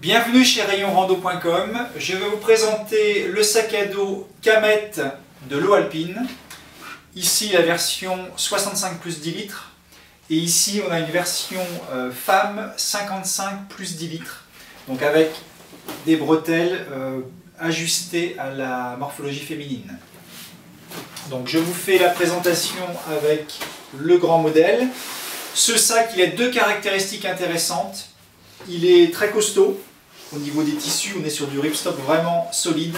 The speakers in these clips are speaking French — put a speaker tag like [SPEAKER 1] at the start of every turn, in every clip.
[SPEAKER 1] Bienvenue chez rayonrando.com. Je vais vous présenter le sac à dos Kamet de l'eau alpine. Ici la version 65 plus 10 litres. Et ici on a une version femme 55 plus 10 litres. Donc avec des bretelles ajustées à la morphologie féminine. Donc je vous fais la présentation avec le grand modèle. Ce sac, il a deux caractéristiques intéressantes. Il est très costaud. Au niveau des tissus, on est sur du ripstop vraiment solide.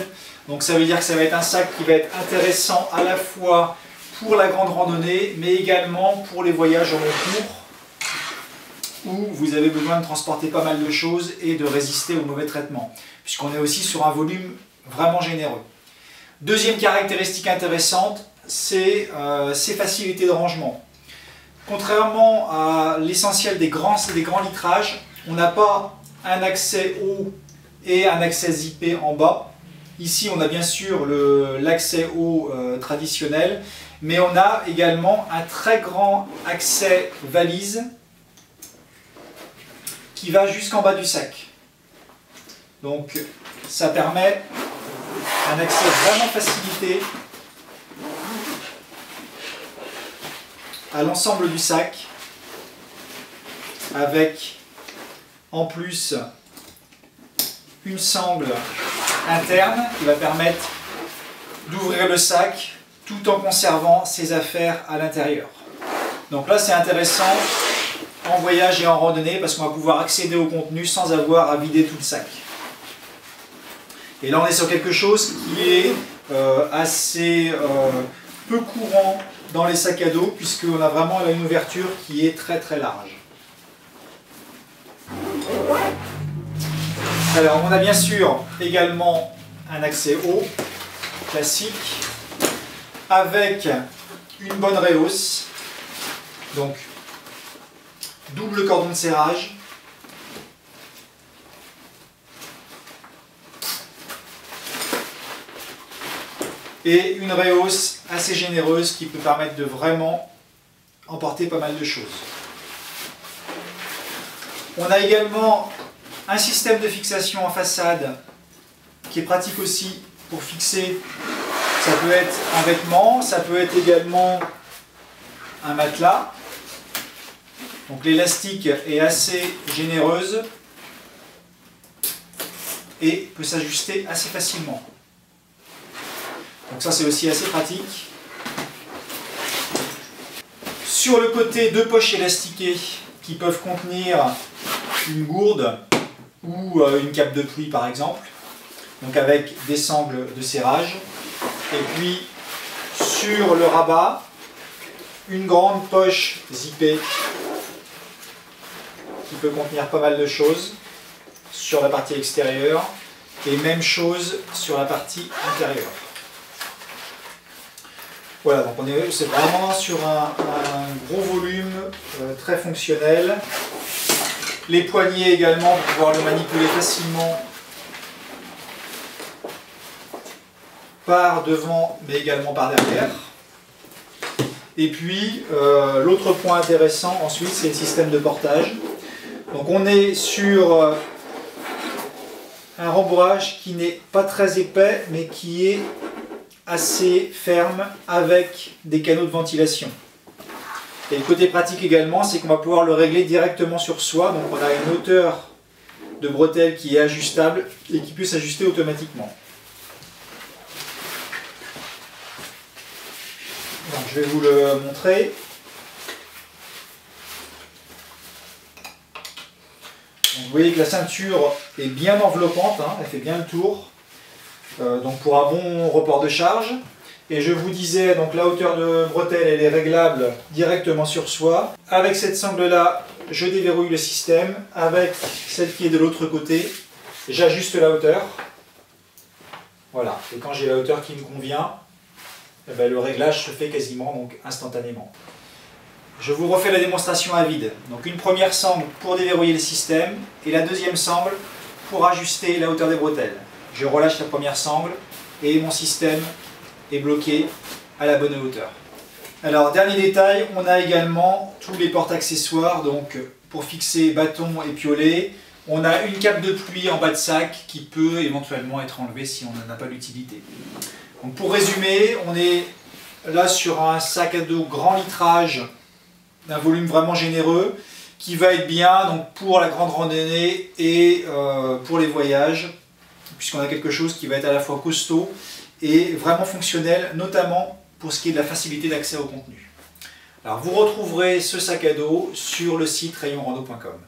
[SPEAKER 1] Donc ça veut dire que ça va être un sac qui va être intéressant à la fois pour la grande randonnée, mais également pour les voyages en long cours, où vous avez besoin de transporter pas mal de choses et de résister aux mauvais traitements, puisqu'on est aussi sur un volume vraiment généreux. Deuxième caractéristique intéressante, c'est ses facilités de rangement. Contrairement à l'essentiel des grands litrages, on n'a pas un accès haut et un accès zippé en bas. Ici, on a bien sûr l'accès haut traditionnel, mais on a également un très grand accès valise qui va jusqu'en bas du sac. Donc, ça permet un accès vraiment facilité à l'ensemble du sac, avec en plus une sangle interne qui va permettre d'ouvrir le sac tout en conservant ses affaires à l'intérieur. Donc là, c'est intéressant en voyage et en randonnée parce qu'on va pouvoir accéder au contenu sans avoir à vider tout le sac. Et là, on est sur quelque chose qui est assez peu courant dans les sacs à dos, puisqu'on a vraiment là une ouverture qui est très très large. Alors on a bien sûr également un accès haut, classique, avec une bonne rehausse, donc double cordon de serrage, et une rehausse assez généreuse qui peut permettre de vraiment emporter pas mal de choses. On a également un système de fixation en façade qui est pratique aussi pour fixer. Ça peut être un vêtement, ça peut être également un matelas. Donc l'élastique est assez généreuse et peut s'ajuster assez facilement. Donc ça, c'est aussi assez pratique. Sur le côté, deux poches élastiquées qui peuvent contenir une gourde ou une cape de pluie par exemple. Donc avec des sangles de serrage. Et puis sur le rabat, une grande poche zippée qui peut contenir pas mal de choses sur la partie extérieure. Et même chose sur la partie intérieure. Voilà, donc c'est vraiment sur un gros volume très fonctionnel. Les poignées également pour pouvoir le manipuler facilement par devant mais également par derrière. Et puis l'autre point intéressant ensuite, c'est le système de portage. Donc on est sur un rembourrage qui n'est pas très épais mais qui est assez ferme avec des canaux de ventilation. Et le côté pratique également, c'est qu'on va pouvoir le régler directement sur soi. Donc on a une hauteur de bretelle qui est ajustable et qui peut s'ajuster automatiquement. Donc je vais vous le montrer. Donc vous voyez que la ceinture est bien enveloppante, hein, elle fait bien le tour. Donc pour un bon report de charge. Et je vous disais, donc la hauteur de bretelle elle est réglable directement sur soi. Avec cette sangle là, je déverrouille le système. Avec celle qui est de l'autre côté, j'ajuste la hauteur. Voilà, et quand j'ai la hauteur qui me convient, eh ben, le réglage se fait quasiment donc instantanément. Je vous refais la démonstration à vide. Donc une première sangle pour déverrouiller le système et la deuxième sangle pour ajuster la hauteur des bretelles. Je relâche la première sangle et mon système est bloqué à la bonne hauteur. Alors dernier détail, on a également tous les porte-accessoires donc pour fixer bâton et piolet. On a une cape de pluie en bas de sac qui peut éventuellement être enlevée si on n'en a pas l'utilité. Donc pour résumer, on est là sur un sac à dos grand litrage d'un volume vraiment généreux qui va être bien donc, pour la grande randonnée et pour les voyages, puisqu'on a quelque chose qui va être à la fois costaud et vraiment fonctionnel, notamment pour ce qui est de la facilité d'accès au contenu. Alors vous retrouverez ce sac à dos sur le site rayonrando.com.